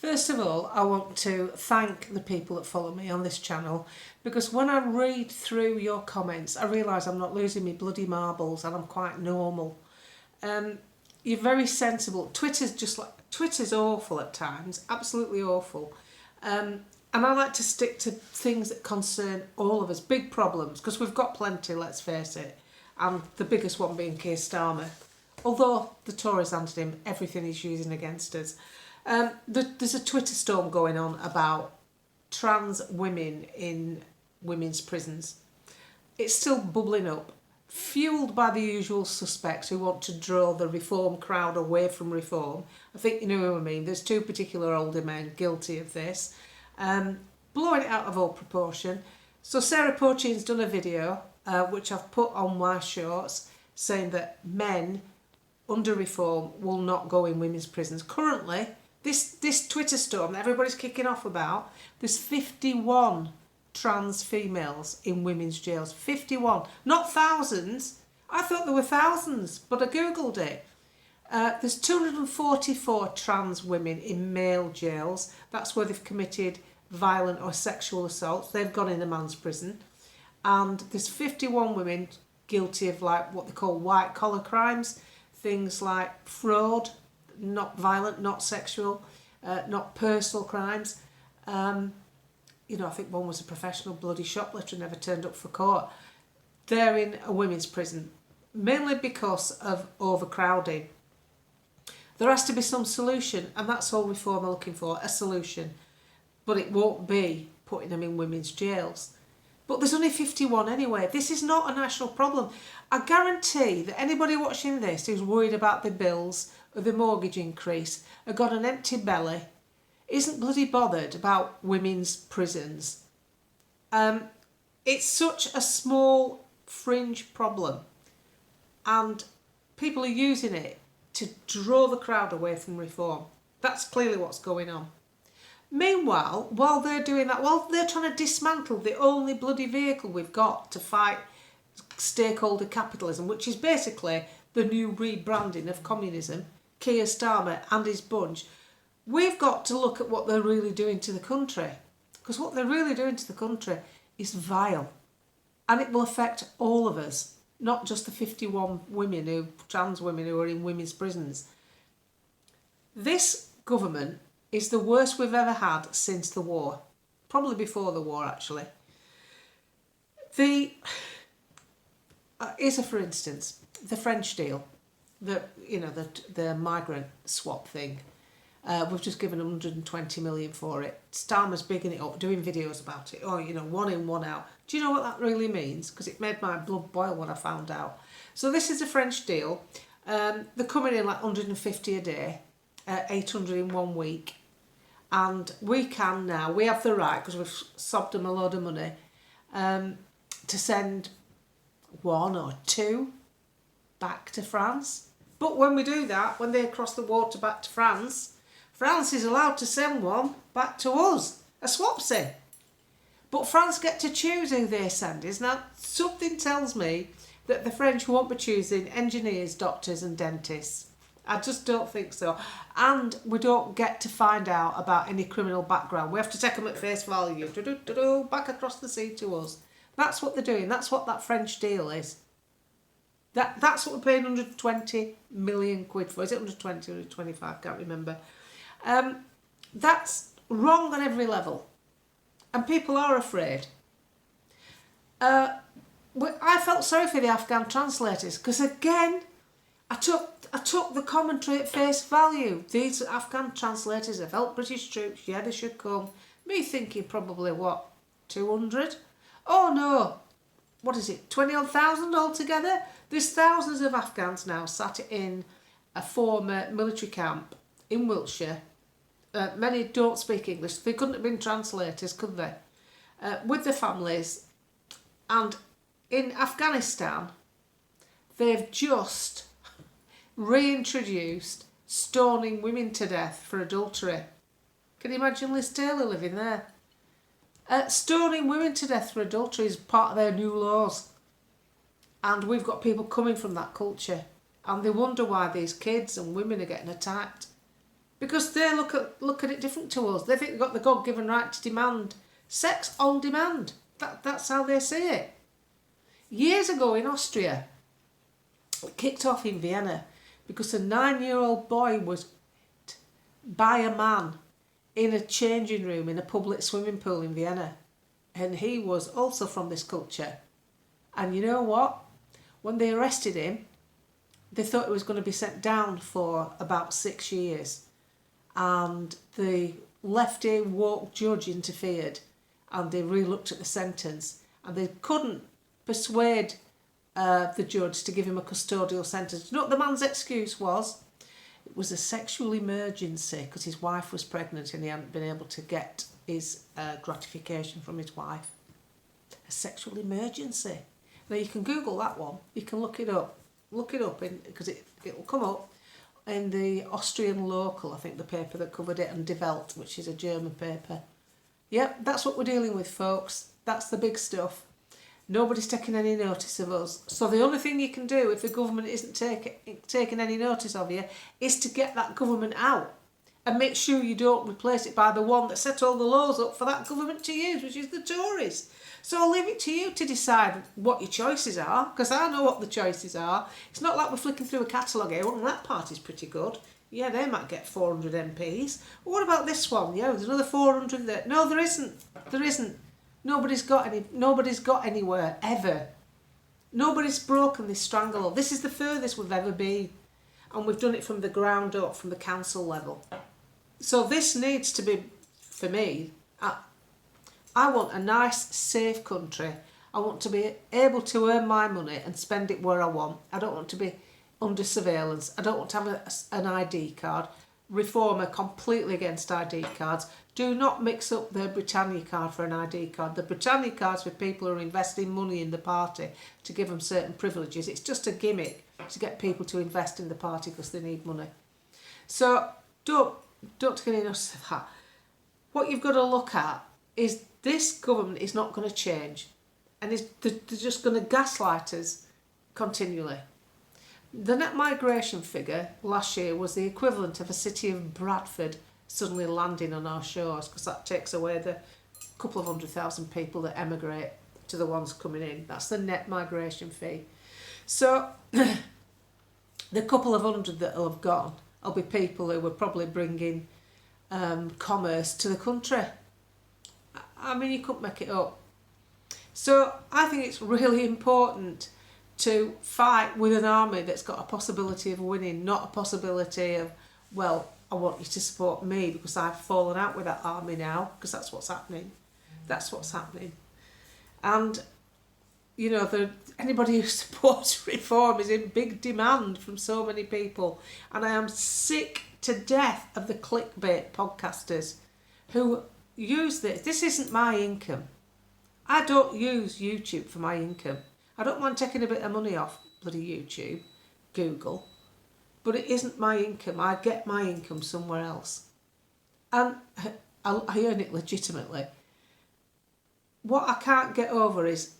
First of all, I want to thank the people that follow me on this channel, because when I read through your comments, I realise I'm not losing my bloody marbles and I'm quite normal. You're very sensible. Twitter's awful at times, absolutely awful. And I like to stick to things that concern all of us, big problems, because we've got plenty, let's face it. And the biggest one being Keir Starmer. Although the Tories handed him everything he's using against us. There's a Twitter storm going on about trans women in women's prisons. It's still bubbling up, fuelled by the usual suspects who want to draw the reform crowd away from reform. I think you know who I mean. There's two particular older men guilty of this, blowing it out of all proportion. So Sarah Pochian's done a video, which I've put on my shorts, saying that men under reform will not go in women's prisons. Currently, this Twitter storm that everybody's kicking off about, there's 51 trans females in women's jails. 51, not thousands. I thought there were thousands, but I googled it. There's 244 trans women in male jails. That's where they've committed violent or sexual assaults. They've gone in a man's prison. And there's 51 women guilty of like what they call white collar crimes. Things like fraud, not violent, not sexual, not personal crimes. I think one was a professional bloody shoplifter, never turned up for court. They're in a women's prison, mainly because of overcrowding. There has to be some solution, and that's all reform are looking for, a solution. But it won't be putting them in women's jails. But there's only 51 anyway. This is not a national problem. I guarantee that anybody watching this who's worried about the bills or the mortgage increase, have got an empty belly, isn't bloody bothered about women's prisons. It's such a small fringe problem, and people are using it to draw the crowd away from reform. That's clearly what's going on. Meanwhile, while they're doing that, while they're trying to dismantle the only bloody vehicle we've got to fight stakeholder capitalism, which is basically the new rebranding of communism, Keir Starmer and his bunch, we've got to look at what they're really doing to the country. Because what they're really doing to the country is vile. And it will affect all of us, not just the 51 trans women who are in women's prisons. This government is the worst we've ever had since the war. Probably before the war, actually. For instance, the French deal, the migrant swap thing. We've just given 120 million for it. Starmer's bigging it up, doing videos about it. Oh, one in, one out. Do you know what that really means? Because it made my blood boil when I found out. So this is a French deal. They're coming in like 150 a day, 800 in 1 week. And we have the right, because we've sobbed them a load of money, to send 1 or 2 back to France. But when we do that, when they cross the water back to France, France is allowed to send 1 back to us, a swapsy. But France get to choose who they send. Now, something tells me that the French won't be choosing engineers, doctors and dentists. I just don't think so. And we don't get to find out about any criminal background. We have to take them at face value. Back across the sea to us. That's what they're doing. That's what that French deal is. That's what we're paying 120 million quid for. Is it 120 or 125? Can't remember. That's wrong on every level. And people are afraid. I felt sorry for the Afghan translators, because again, I took the commentary at face value. These Afghan translators have helped British troops. Yeah, they should come. Me thinking probably, 200? Oh no, 20,000 altogether? There's thousands of Afghans now sat in a former military camp in Wiltshire. Many don't speak English. They couldn't have been translators, could they? With their families. And in Afghanistan, they've just reintroduced stoning women to death for adultery. Can you imagine Liz Taylor living there? Stoning women to death for adultery is part of their new laws. And we've got people coming from that culture. And they wonder why these kids and women are getting attacked. because they look at it different to us. They think they've got the God-given right to demand sex on demand. That's how they see it. Years ago in Austria, it kicked off in Vienna because a 9-year-old boy was raped by a man in a changing room in a public swimming pool in Vienna. And he was also from this culture. And you know what? When they arrested him, they thought he was going to be sent down for about 6 years. And the lefty woke judge interfered and they re-looked at the sentence. And they couldn't persuade the judge to give him a custodial sentence. You know what the man's excuse was? It was a sexual emergency because his wife was pregnant and he hadn't been able to get his gratification from his wife. A sexual emergency. Now you can Google that one. You can look it up. Look it up because it'll come up in the Austrian Local, I think the paper that covered it, and Die Welt, which is a German paper. Yep, that's what we're dealing with, folks. That's the big stuff. Nobody's taking any notice of us. So the only thing you can do if the government isn't taking any notice of you is to get that government out and make sure you don't replace it by the one that set all the laws up for that government to use, which is the Tories. So I'll leave it to you to decide what your choices are, because I know what the choices are. It's not like we're flicking through a catalogue here. Well, that party's pretty good. Yeah, they might get 400 MPs. Well, what about this one? Yeah, there's another 400 there. No, there isn't. There isn't. Nobody's got anywhere, ever. Nobody's broken this stranglehold. This is the furthest we've ever been. And we've done it from the ground up, from the council level. So this needs to be, for me, I want a nice, safe country. I want to be able to earn my money and spend it where I want. I don't want to be under surveillance. I don't want to have an ID card. Reform are completely against ID cards. Do not mix up the Britannia card for an ID card. The Britannia card's for people who are investing money in the party to give them certain privileges. It's just a gimmick to get people to invest in the party because they need money. So don't take any notice of that. What you've got to look at is this government is not going to change, and they're just going to gaslight us continually. The net migration figure last year was the equivalent of a city of Bradford suddenly landing on our shores, because that takes away the couple of 100,000 people that emigrate to the ones coming in. That's the net migration fee. So the couple of hundred that will have gone will be people who were probably bringing commerce to the country. I mean, you couldn't make it up. So I think it's really important to fight with an army that's got a possibility of winning, not a possibility of, well, I want you to support me because I've fallen out with that army now, because that's what's happening. That's what's happening. And, you know, anybody who supports reform is in big demand from so many people. And I am sick to death of the clickbait podcasters who use this. This isn't my income. I don't use YouTube for my income. I don't mind taking a bit of money off bloody YouTube, Google, but it isn't my income. I get my income somewhere else. And I earn it legitimately. What I can't get over is,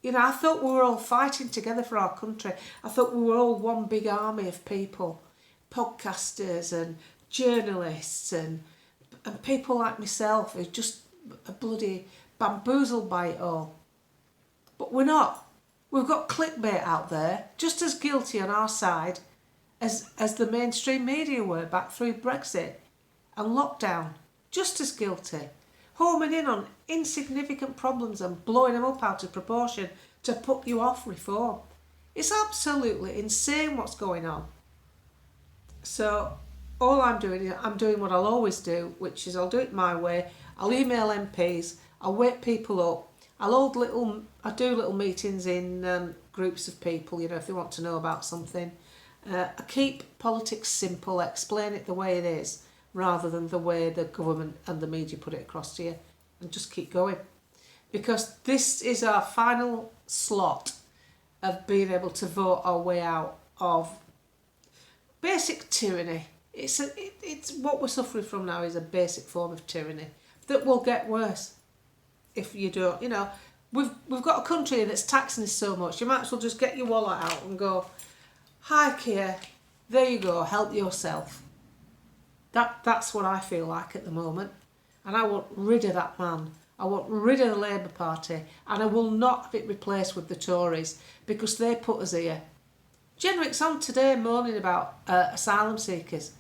you know, I thought we were all fighting together for our country. I thought we were all one big army of people, podcasters and journalists and people like myself who just are bloody bamboozled by it all. But we're not. We've got clickbait out there, just as guilty on our side as the mainstream media were back through Brexit and lockdown. Just as guilty. Homing in on insignificant problems and blowing them up out of proportion to put you off reform. It's absolutely insane what's going on. So all I'm doing is I'm doing what I'll always do, which is I'll do it my way. I'll email MPs, I'll wake people up, I do little meetings in groups of people, you know, if they want to know about something. I keep politics simple, explain it the way it is, rather than the way the government and the media put it across to you, and just keep going. Because this is our final slot of being able to vote our way out of basic tyranny. It's what we're suffering from now is a basic form of tyranny that will get worse if you don't. You know, we've got a country that's taxing us so much. You might as well just get your wallet out and go, hi Kia, there you go, help yourself. That's what I feel like at the moment. And I want rid of that man. I want rid of the Labour Party. And I will not have it replaced with the Tories because they put us here. Jenrick's on today moaning about asylum seekers.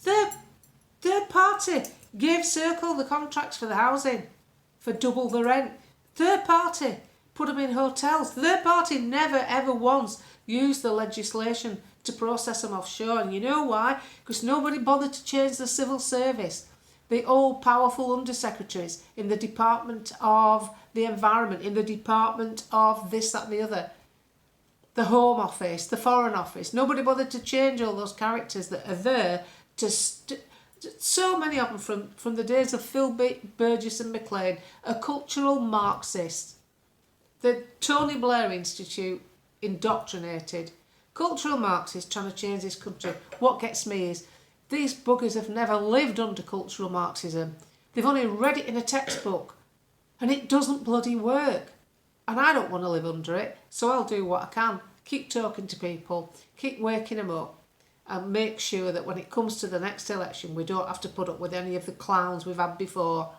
Their party gave Circle the contracts for the housing for double the rent. Their party put them in hotels. Their party never ever once used the legislation to process them offshore. And you know why? Because nobody bothered to change the civil service. The all-powerful undersecretaries in the Department of the Environment, in the Department of this, that and the other, the Home Office, the Foreign Office. Nobody bothered to change all those characters that are there to... so many of them from the days of Phil Burgess and Maclean are cultural Marxists. The Tony Blair Institute indoctrinated. Cultural Marxists trying to change this country. What gets me is these buggers have never lived under cultural Marxism. They've only read it in a textbook and it doesn't bloody work. And I don't want to live under it, so I'll do what I can. Keep talking to people, keep waking them up, and make sure that when it comes to the next election, we don't have to put up with any of the clowns we've had before.